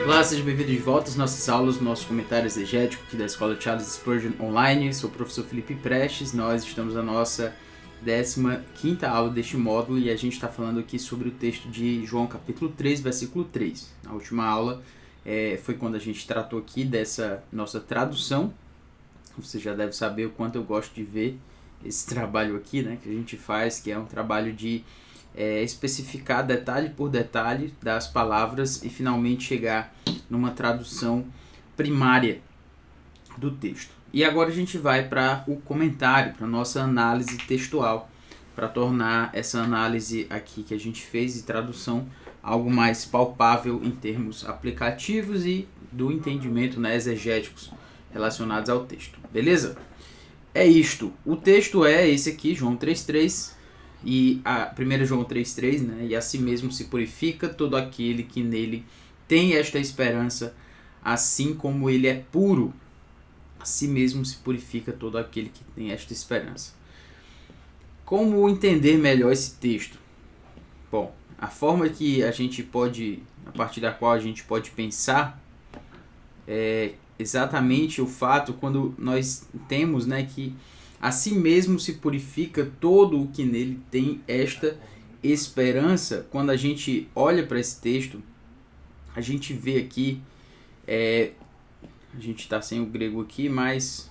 Olá, seja bem-vindo de volta às nossas aulas, no nosso comentário exegético aqui da Escola Charles Spurgeon Online. Sou o professor Felipe Prestes, nós estamos na nossa 15ª aula deste módulo e a gente está falando aqui sobre o texto de João capítulo 3, versículo 3. Na última aula foi quando a gente tratou aqui dessa nossa tradução. Você já deve saber o quanto eu gosto de ver esse trabalho aqui, né, que a gente faz, que é um trabalho de especificar detalhe por detalhe das palavras e finalmente chegar numa tradução primária do texto. E agora a gente vai para o comentário, para a nossa análise textual, para tornar essa análise aqui que a gente fez de tradução algo mais palpável em termos aplicativos e do entendimento, né, exegéticos relacionados ao texto. Beleza? É isto. O texto é esse aqui, João 3,3. E a 1 João 3,3, né? E assim mesmo se purifica todo aquele que nele tem esta esperança, assim como ele é puro. Assim mesmo se purifica todo aquele que tem esta esperança. Como entender melhor esse texto? Bom, a forma que a gente pode, a partir da qual a gente pode pensar é exatamente o fato quando nós temos, né, que assim mesmo se purifica todo o que nele tem esta esperança. Quando a gente olha para esse texto, a gente vê aqui, a gente está sem o grego aqui, mas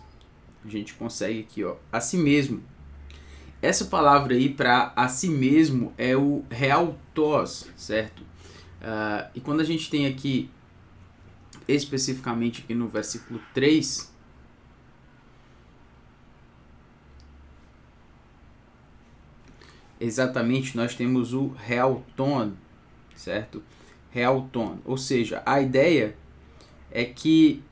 a gente consegue aqui, ó, a si mesmo. Essa palavra aí para a si mesmo é o realtos, certo? E quando a gente tem aqui, especificamente aqui no versículo 3, exatamente, nós temos o realton, certo? Realton, ou seja, a ideia é que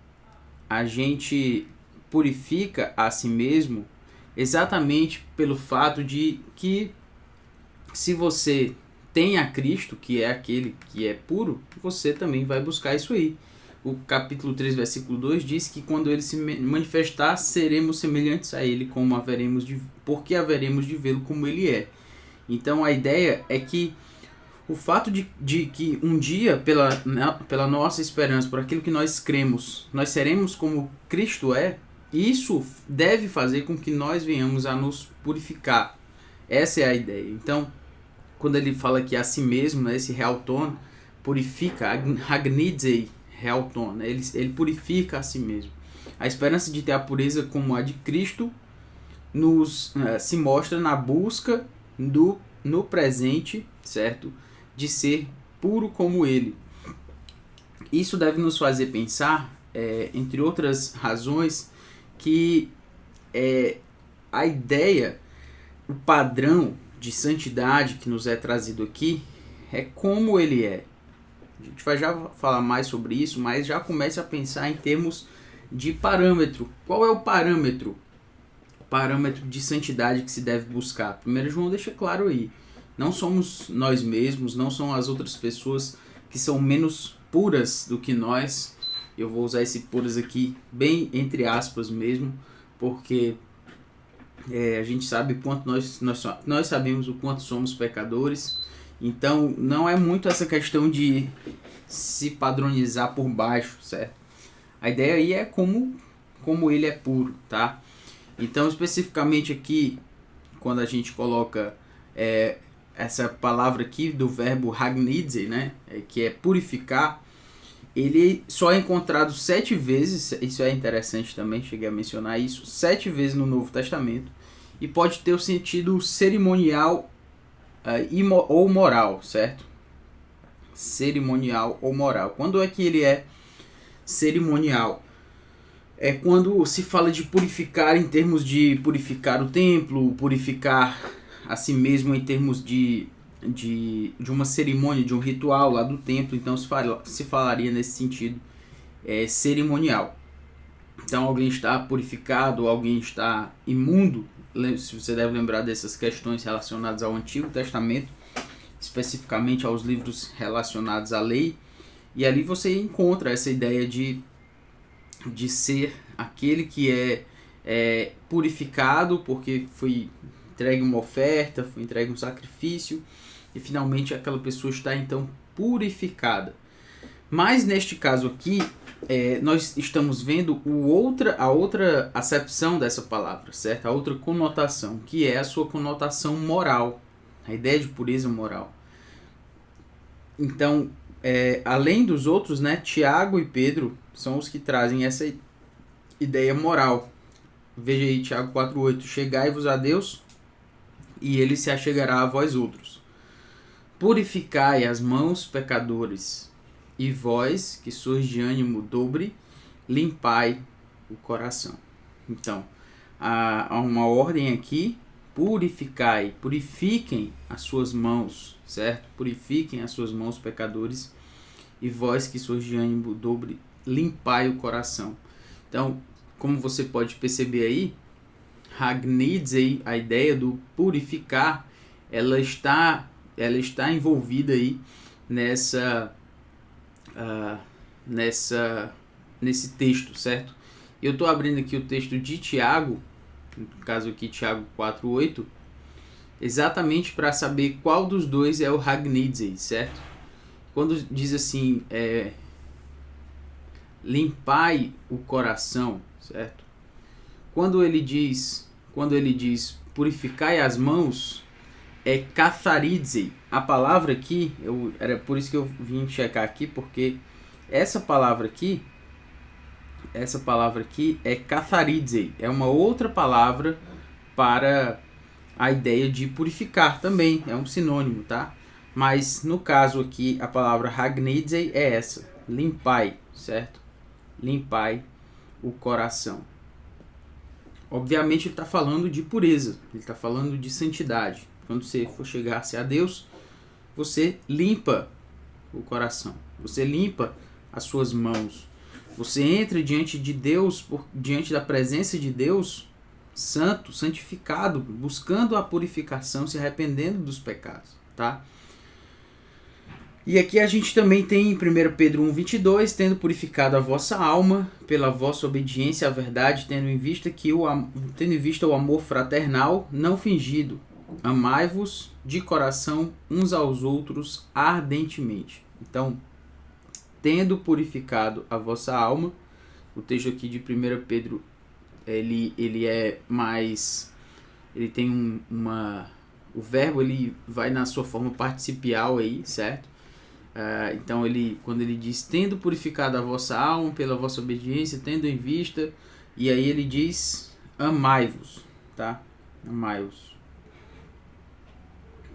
a gente purifica a si mesmo exatamente pelo fato de que se você tem a Cristo, que é aquele que é puro, você também vai buscar isso aí. O capítulo 3, versículo 2 diz que quando ele se manifestar, seremos semelhantes a ele, porque haveremos de vê-lo como ele é. Então a ideia é que o fato de que um dia, pela nossa esperança, por aquilo que nós cremos, nós seremos como Cristo é, isso deve fazer com que nós venhamos a nos purificar. Essa é a ideia. Então, quando ele fala que a si mesmo, né, esse realton, purifica, agnizei realton, né, ele purifica a si mesmo. A esperança de ter a pureza como a de Cristo se mostra na busca no presente, certo? De ser puro como ele. Isso deve nos fazer pensar, entre outras razões, que a ideia, o padrão de santidade que nos é trazido aqui é como ele é. A gente vai já falar mais sobre isso, mas já comece a pensar em termos de parâmetro. Qual é o parâmetro? O parâmetro de santidade que se deve buscar. 1 João deixa claro aí. Não somos nós mesmos, não são as outras pessoas que são menos puras do que nós. Eu vou usar esse puras aqui bem entre aspas mesmo, porque a gente sabe quanto nós sabemos o quanto somos pecadores. Então não é muito essa questão de se padronizar por baixo, certo? A ideia aí é como ele é puro, tá? Então especificamente aqui, quando a gente coloca essa palavra aqui do verbo hagnize, né, que é purificar, ele só é encontrado 7 vezes, isso é interessante também, cheguei a mencionar isso, 7 vezes no Novo Testamento, e pode ter o sentido cerimonial ou moral, certo? Cerimonial ou moral. Quando é que ele é cerimonial? É quando se fala de purificar em termos de purificar o templo, purificar a si mesmo em termos de uma cerimônia, de um ritual lá do templo. Então se falaria nesse sentido cerimonial. Então alguém está purificado, alguém está imundo. Se você deve lembrar dessas questões relacionadas ao Antigo Testamento, especificamente aos livros relacionados à lei, e ali você encontra essa ideia de ser aquele que é purificado porque foi entregue uma oferta, foi entregue um sacrifício, e finalmente aquela pessoa está então purificada. Mas neste caso aqui, nós estamos vendo a outra acepção dessa palavra, certo? A outra conotação, que é a sua conotação moral, a ideia de pureza moral. Então, além dos outros, né, Tiago e Pedro são os que trazem essa ideia moral. Veja aí Tiago 4,8: chegai-vos a Deus, e ele se achegará a vós outros. Purificai as mãos, pecadores, e vós, que sois de ânimo dobre, limpai o coração. Então, há uma ordem aqui: purificai, purifiquem as suas mãos, certo? Purifiquem as suas mãos, pecadores, e vós, que sois de ânimo dobre, limpai o coração. Então, como você pode perceber aí, Hagnizei, a ideia do purificar, ela está envolvida aí nesse texto, certo? Eu estou abrindo aqui o texto de Tiago, no caso aqui Tiago 4,8, exatamente para saber qual dos dois é o Hagnizei, certo? Quando diz assim, limpai o coração, certo? Quando ele diz purificai as mãos, é katharizei. A palavra aqui, era por isso que eu vim checar aqui, porque essa palavra aqui é katharizei. É uma outra palavra para a ideia de purificar também, é um sinônimo, tá? Mas no caso aqui, a palavra hagnizei é essa, limpai, certo? Limpai o coração. Obviamente ele está falando de pureza, ele está falando de santidade. Quando você for chegar-se a Deus, você limpa o coração, você limpa as suas mãos, você entra diante de Deus, diante da presença de Deus, santo, santificado, buscando a purificação, se arrependendo dos pecados, tá? E aqui a gente também tem em 1 Pedro 1,22, tendo purificado a vossa alma pela vossa obediência à verdade, tendo em vista o amor fraternal não fingido. Amai-vos de coração uns aos outros ardentemente. Então, tendo purificado a vossa alma, o texto aqui de 1 Pedro, ele é mais... ele tem o verbo ele vai na sua forma participial aí, certo? Então quando ele diz tendo purificado a vossa alma pela vossa obediência, tendo em vista, e aí ele diz amai-vos, tá? Amai-vos.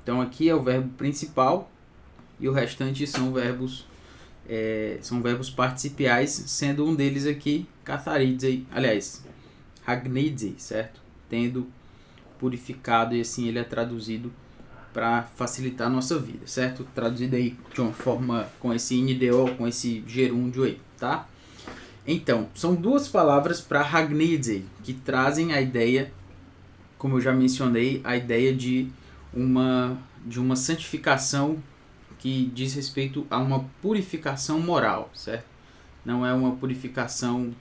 Então aqui é o verbo principal e o restante são verbos participiais, sendo um deles aqui katharizei, aliás, hagnizei, certo? Tendo purificado, e assim ele é traduzido para facilitar a nossa vida, certo? Traduzido aí de uma forma com esse NDO, com esse gerúndio aí, tá? Então, são duas palavras para hagnizei, que trazem a ideia, como eu já mencionei, a ideia de uma santificação que diz respeito a uma purificação moral, certo? Não é uma purificação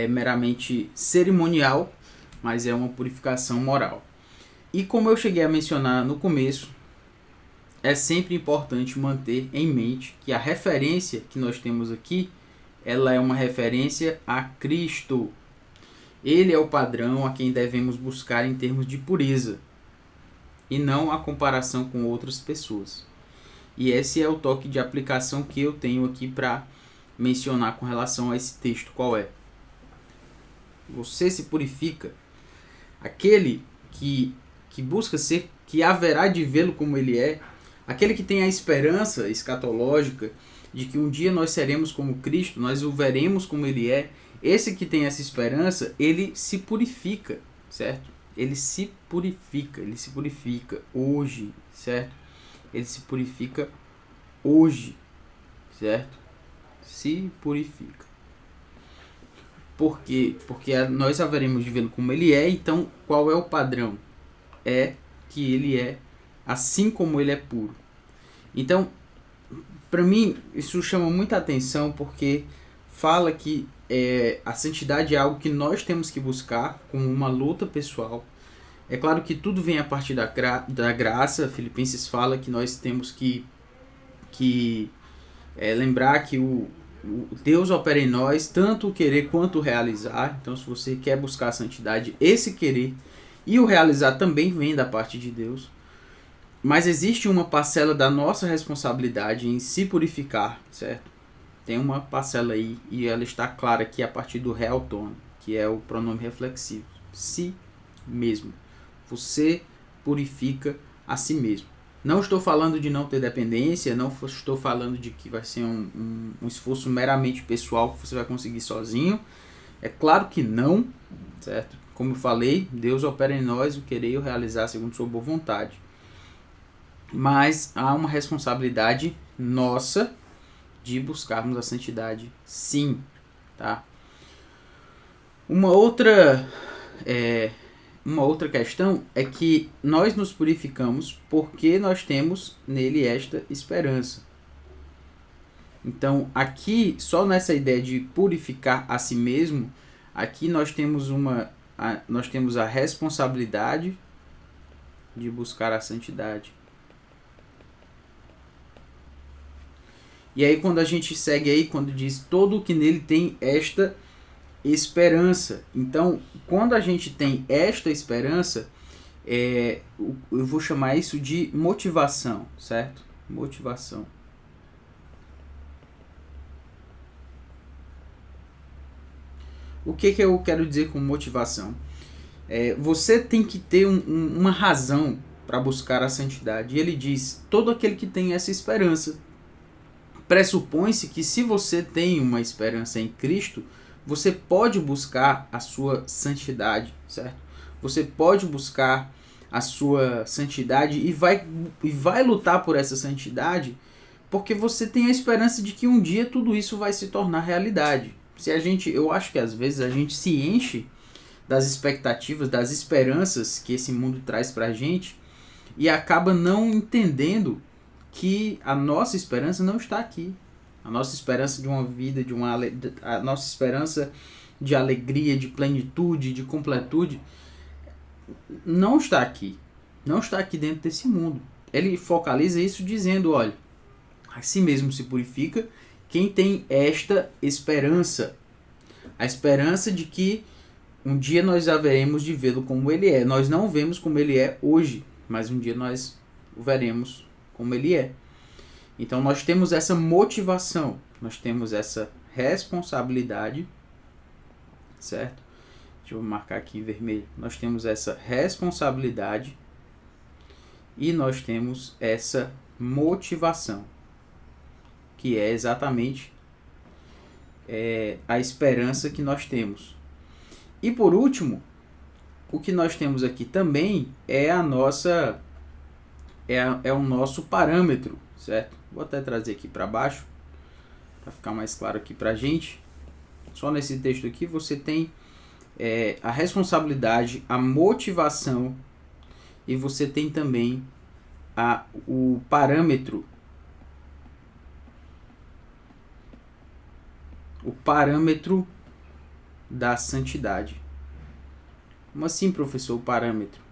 meramente cerimonial, mas é uma purificação moral. E como eu cheguei a mencionar no começo, é sempre importante manter em mente que a referência que nós temos aqui, ela é uma referência a Cristo. Ele é o padrão a quem devemos buscar em termos de pureza, e não a comparação com outras pessoas. E esse é o toque de aplicação que eu tenho aqui para mencionar com relação a esse texto. Qual é? Você se purifica. Aquele que busca ser, que haverá de vê-lo como ele é, aquele que tem a esperança escatológica de que um dia nós seremos como Cristo, nós o veremos como ele é, esse que tem essa esperança, ele se purifica, certo? Ele se purifica hoje, certo? Ele se purifica hoje, certo? Se purifica. Por quê? Porque nós haveremos de vê-lo como ele é, então qual é o padrão? É que ele é assim como ele é puro. Então, para mim, isso chama muita atenção porque fala que a santidade é algo que nós temos que buscar como uma luta pessoal. É claro que tudo vem a partir da graça. Filipenses fala que nós temos que lembrar que o Deus opera em nós tanto o querer quanto o realizar. Então, se você quer buscar a santidade, esse querer e o realizar também vem da parte de Deus. Mas existe uma parcela da nossa responsabilidade em se purificar, certo? Tem uma parcela aí, e ela está clara aqui a partir do realton, que é o pronome reflexivo. Si mesmo. Você purifica a si mesmo. Não estou falando de não ter dependência, não estou falando de que vai ser um esforço meramente pessoal que você vai conseguir sozinho. É claro que não, certo? Como eu falei, Deus opera em nós o querer e o realizar segundo sua boa vontade. Mas há uma responsabilidade nossa de buscarmos a santidade, sim, tá? Uma outra questão é que nós nos purificamos porque nós temos nele esta esperança. Então, aqui, só nessa ideia de purificar a si mesmo, aqui nós temos a responsabilidade de buscar a santidade. E aí quando a gente segue aí, quando diz todo o que nele tem esta esperança. Então, quando a gente tem esta esperança, eu vou chamar isso de motivação, certo? Motivação. O que eu quero dizer com motivação? Você tem que ter uma razão para buscar a santidade. E ele diz, todo aquele que tem essa esperança. Pressupõe-se que se você tem uma esperança em Cristo, você pode buscar a sua santidade, certo? Você pode buscar a sua santidade e vai lutar por essa santidade porque você tem a esperança de que um dia tudo isso vai se tornar realidade. Eu acho que às vezes a gente se enche das expectativas, das esperanças que esse mundo traz pra gente e acaba não entendendo que a nossa esperança não está aqui. A nossa esperança de uma vida, a nossa esperança de alegria, de plenitude, de completude, não está aqui. Não está aqui dentro desse mundo. Ele focaliza isso dizendo, olha, a si mesmo se purifica quem tem esta esperança. A esperança de que um dia nós haveremos de vê-lo como ele é. Nós não o vemos como ele é hoje, mas um dia nós o veremos como ele é. Então nós temos essa motivação, nós temos essa responsabilidade, certo? Deixa eu marcar aqui em vermelho. Nós temos essa responsabilidade e nós temos essa motivação, que é exatamente a esperança que nós temos. E por último, o que nós temos aqui também é o nosso parâmetro, certo? Vou até trazer aqui para baixo, para ficar mais claro aqui para a gente. Só nesse texto aqui você tem a responsabilidade, a motivação e você tem também o parâmetro. O parâmetro da santidade. Como assim, professor, o parâmetro?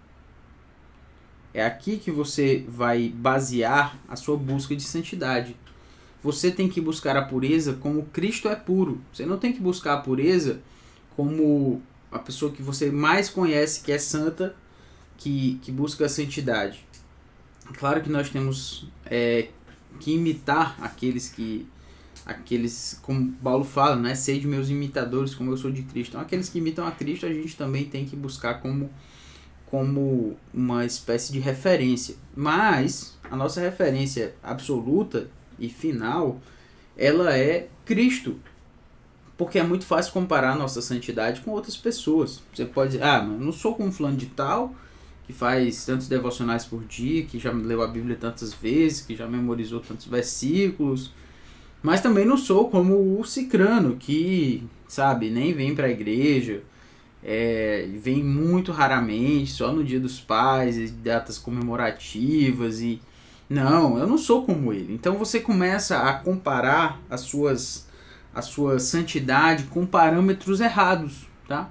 É aqui que você vai basear a sua busca de santidade. Você tem que buscar a pureza como Cristo é puro. Você não tem que buscar a pureza como a pessoa que você mais conhece, que é santa, que busca a santidade. Claro que nós temos que imitar aqueles, como Paulo fala, né? Sede meus imitadores, como eu sou de Cristo. Então, aqueles que imitam a Cristo, a gente também tem que buscar como uma espécie de referência. Mas a nossa referência absoluta e final, ela é Cristo. Porque é muito fácil comparar a nossa santidade com outras pessoas. Você pode dizer, mas eu não sou como fulano de tal, que faz tantos devocionais por dia, que já leu a Bíblia tantas vezes, que já memorizou tantos versículos. Mas também não sou como o cicrano, que, sabe, nem vem para a igreja, vem muito raramente, só no Dia dos Pais, datas comemorativas e... Não, eu não sou como ele. Então você começa a comparar a sua santidade com parâmetros errados, tá?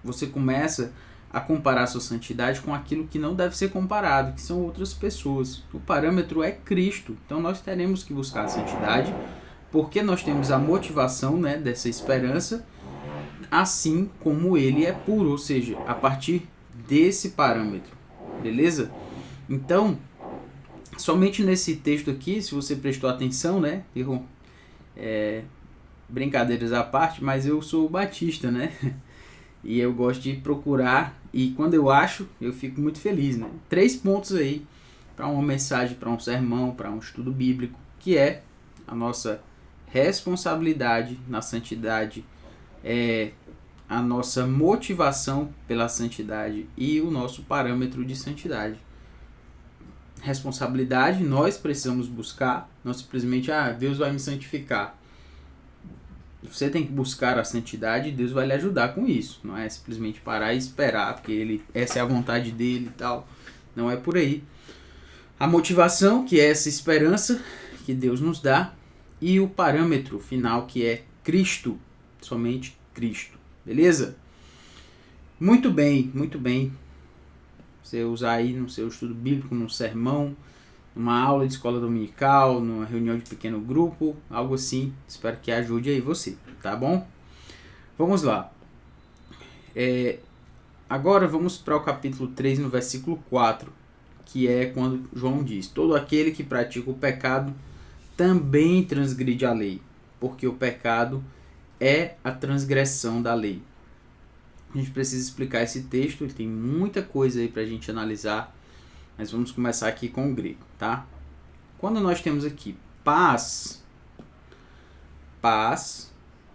Você começa a comparar sua santidade com aquilo que não deve ser comparado, que são outras pessoas. O parâmetro é Cristo. Então nós teremos que buscar a santidade, porque nós temos a motivação, né, dessa esperança, assim como ele é puro, ou seja, a partir desse parâmetro. Beleza? Então, somente nesse texto aqui, se você prestou atenção, né, brincadeiras à parte, mas eu sou batista, né? E eu gosto de procurar, e quando eu acho, eu fico muito feliz, né? 3 pontos aí para uma mensagem, para um sermão, para um estudo bíblico, que é a nossa responsabilidade na santidade, a nossa motivação pela santidade e o nosso parâmetro de santidade. Responsabilidade, nós precisamos buscar, não simplesmente, Deus vai me santificar. Você tem que buscar a santidade e Deus vai lhe ajudar com isso. Não é simplesmente parar e esperar, porque essa é a vontade dele e tal. Não é por aí. A motivação, que é essa esperança que Deus nos dá, e o parâmetro final, que é Cristo, somente Cristo. Beleza? Muito bem, muito bem. Você usar aí no seu estudo bíblico, num sermão, numa aula de escola dominical, numa reunião de pequeno grupo, algo assim. Espero que ajude aí você, tá bom? Vamos lá. Agora vamos para o capítulo 3, no versículo 4, que é quando João diz: todo aquele que pratica o pecado também transgride a lei, porque o pecado é a transgressão da lei. A gente precisa explicar esse texto, ele tem muita coisa aí para a gente analisar, mas vamos começar aqui com o grego, tá? Quando nós temos aqui paz,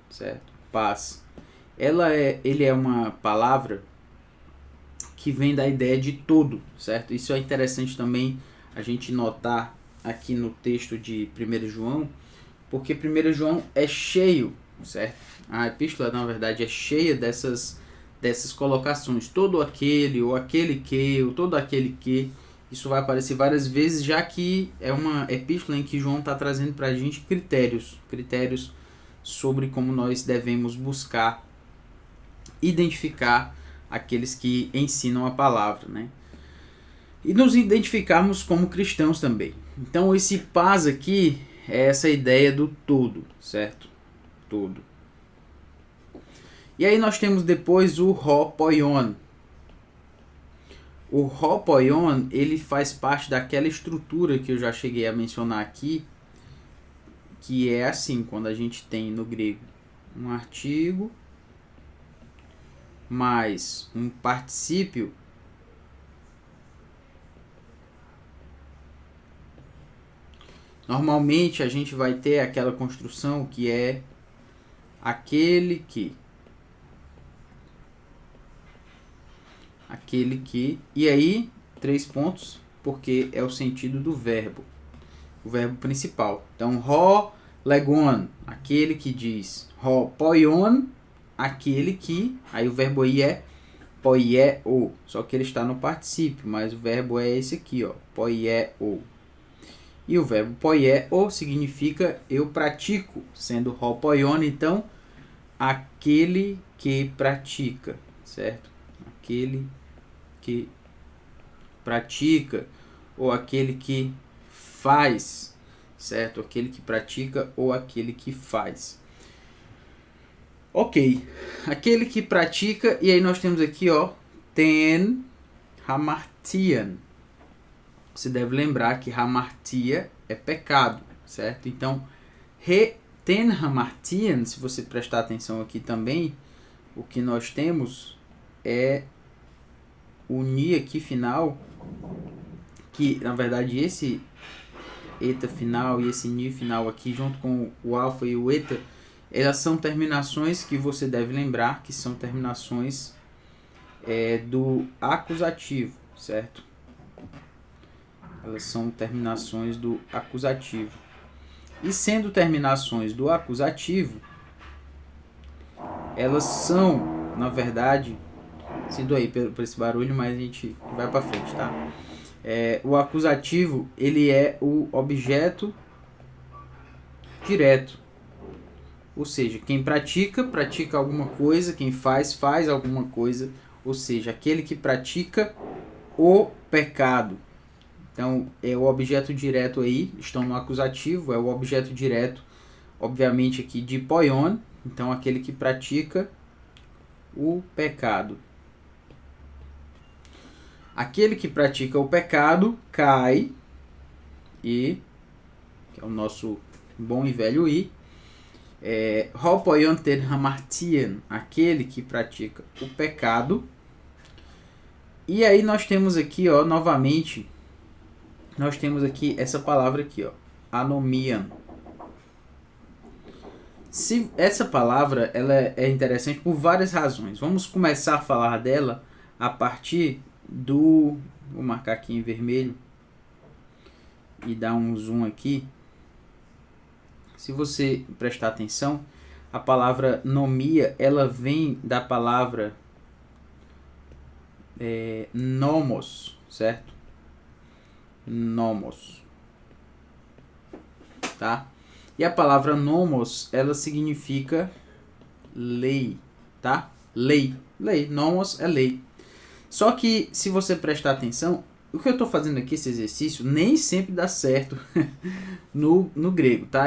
certo? Paz, ele é uma palavra que vem da ideia de todo, certo? Isso é interessante também a gente notar aqui no texto de 1 João, porque 1 João é cheio, certo? A epístola, na verdade, é cheia dessas colocações. Todo aquele, ou aquele que, ou todo aquele que. Isso vai aparecer várias vezes, já que é uma epístola em que João está trazendo para a gente critérios sobre como nós devemos buscar identificar aqueles que ensinam a palavra, né? E nos identificarmos como cristãos também. Então esse paz aqui é essa ideia do todo, certo? Todo. E aí nós temos depois o hopoion. O hopoion, ele faz parte daquela estrutura que eu já cheguei a mencionar aqui, que é assim, quando a gente tem no grego um artigo mais um particípio, normalmente a gente vai ter aquela construção que é aquele que, e aí 3 pontos, porque é o sentido do verbo, o verbo principal. Então, ho legon, aquele que diz, ho poion, aquele que, aí o verbo aí é poieo, só que ele está no particípio, mas o verbo é esse aqui, ó, poieo. E o verbo poieo significa eu pratico, sendo ho poion, então, aquele que pratica, certo? Aquele que pratica, ou aquele que faz, certo? Aquele que pratica ou aquele que faz. Ok, aquele que pratica, e aí nós temos aqui, ó, ten hamartian. Você deve lembrar que hamartia é pecado, certo? Então, ten hamartian, se você prestar atenção aqui também, o que nós temos é o ni aqui final, que na verdade esse eta final e esse ni final aqui, junto com o alfa e o eta, elas são terminações que você deve lembrar que são terminações do acusativo, certo? Elas são terminações do acusativo. E sendo terminações do acusativo, elas são, na verdade, sinto aí por esse barulho, mas a gente vai para frente, tá? O acusativo, ele é o objeto direto. Ou seja, quem pratica alguma coisa, quem faz alguma coisa. ou seja, aquele que pratica o pecado. Então, é o objeto direto aí, estão no acusativo, é o objeto direto, obviamente aqui de poion, então aquele que pratica o pecado. Aquele que pratica o pecado cai, e, que é o nosso bom e velho i, Hopoion ter hamartian, aquele que pratica o pecado. E aí nós temos aqui, ó, novamente, nós temos aqui essa palavra aqui, ó, anomian. Essa palavra ela é interessante por várias razões. Vamos começar a falar dela a partir do... Vou marcar aqui em vermelho e dar um zoom aqui. Se você prestar atenção, a palavra nomia, ela vem da palavra nomos, certo? Nomos. Tá? E a palavra nomos, ela significa lei, tá? Lei. Lei. Nomos é lei. Só que, se você prestar atenção, o que eu estou fazendo aqui, esse exercício, nem sempre dá certo no grego, tá?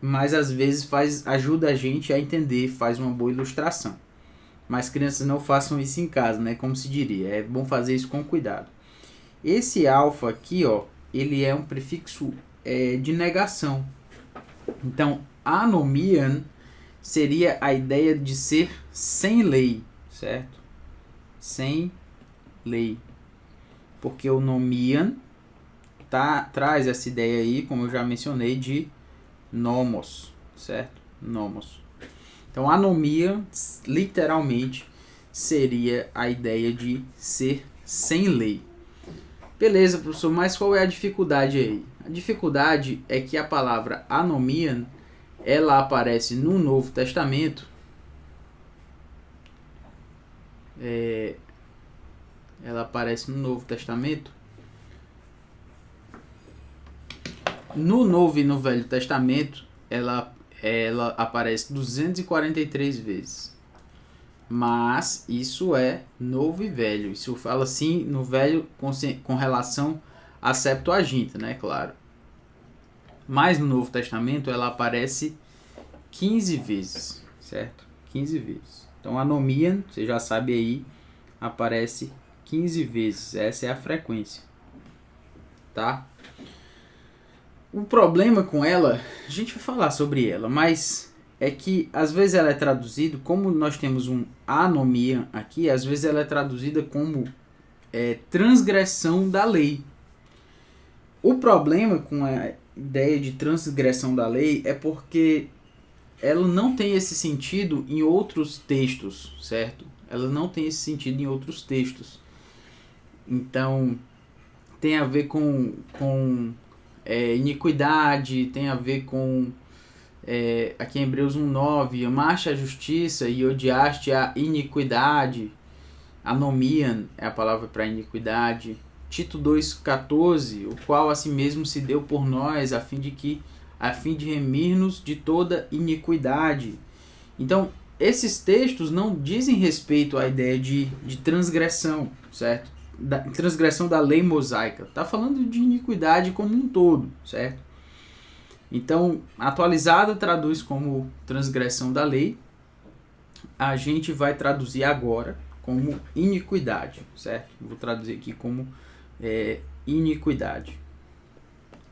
Mas às vezes ajuda a gente a entender, faz uma boa ilustração. Mas crianças, não façam isso em casa, né? Como se diria, é bom fazer isso com cuidado. Esse alfa aqui, ó, ele é um prefixo de negação. Então, anomian seria a ideia de ser sem lei, certo? Sem lei. Porque o nomian traz essa ideia aí, como eu já mencionei, de nomos, certo? Nomos. Então, anomia, literalmente, seria a ideia de ser sem lei. Beleza, professor, mas qual é a dificuldade aí? A dificuldade é que a palavra anomian, ela aparece no Novo Testamento. Ela aparece no Novo Testamento. No Novo e no Velho Testamento, ela aparece 243 vezes. Mas isso é Novo e Velho. Isso fala assim no Velho com relação a Septuaginta, né? Claro. Mas no Novo Testamento ela aparece 15 vezes, certo? 15 vezes. Então, anomian, você já sabe aí, aparece 15 vezes. Essa é a frequência. Tá? O problema com ela, a gente vai falar sobre ela, mas é que às vezes ela é traduzida, como nós temos um anomian aqui, às vezes ela é traduzida como transgressão da lei. O problema com a ideia de transgressão da lei é porque ela não tem esse sentido em outros textos, certo? Ela não tem esse sentido em outros textos. Então, tem a ver com iniquidade, tem a ver com, aqui em Hebreus 1:9, amaste a justiça e odiaste a iniquidade. Anomian é a palavra para iniquidade. Tito 2:14, o qual a si mesmo se deu por nós, a fim de remir-nos de toda iniquidade. Então, esses textos não dizem respeito à ideia de transgressão, certo? Transgressão da lei mosaica. Está falando de iniquidade como um todo, certo? Então, atualizada traduz como transgressão da lei. A gente vai traduzir agora como iniquidade, certo? Vou traduzir aqui como iniquidade.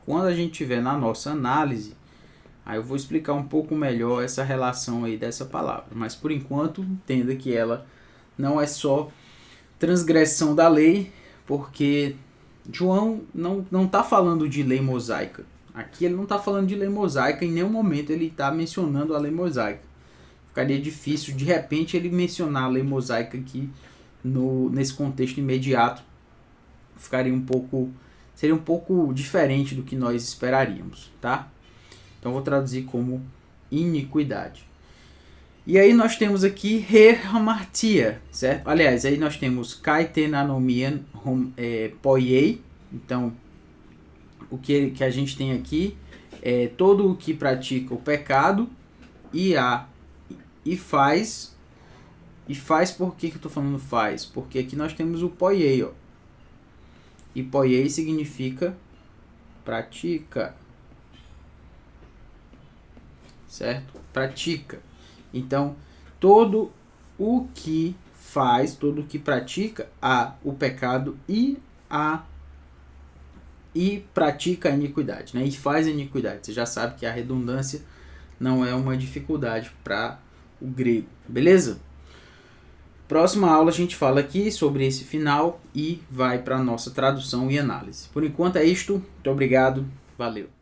Quando a gente tiver na nossa análise, aí eu vou explicar um pouco melhor essa relação aí dessa palavra. Mas por enquanto, entenda que ela não é só transgressão da lei, porque João não está falando de lei mosaica. Aqui ele não está falando de lei mosaica, em nenhum momento ele está mencionando a lei mosaica. Ficaria difícil, de repente, ele mencionar a lei mosaica aqui nesse contexto imediato. Seria um pouco diferente do que nós esperaríamos, tá? Então vou traduzir como iniquidade. E aí nós temos aqui hamartia, certo? Aliás, aí nós temos kaiten anomian poiei. Então, o que a gente tem aqui é todo o que pratica o pecado e faz E faz, por que eu estou falando faz? Porque aqui nós temos o poiei, ó. E poiei significa pratica. Certo? Pratica. Então, todo o que faz, todo o que pratica o pecado e pratica a iniquidade, né? E faz a iniquidade. Você já sabe que a redundância não é uma dificuldade para o grego, beleza? Próxima aula a gente fala aqui sobre esse final e vai para a nossa tradução e análise. Por enquanto é isto. Muito obrigado. Valeu.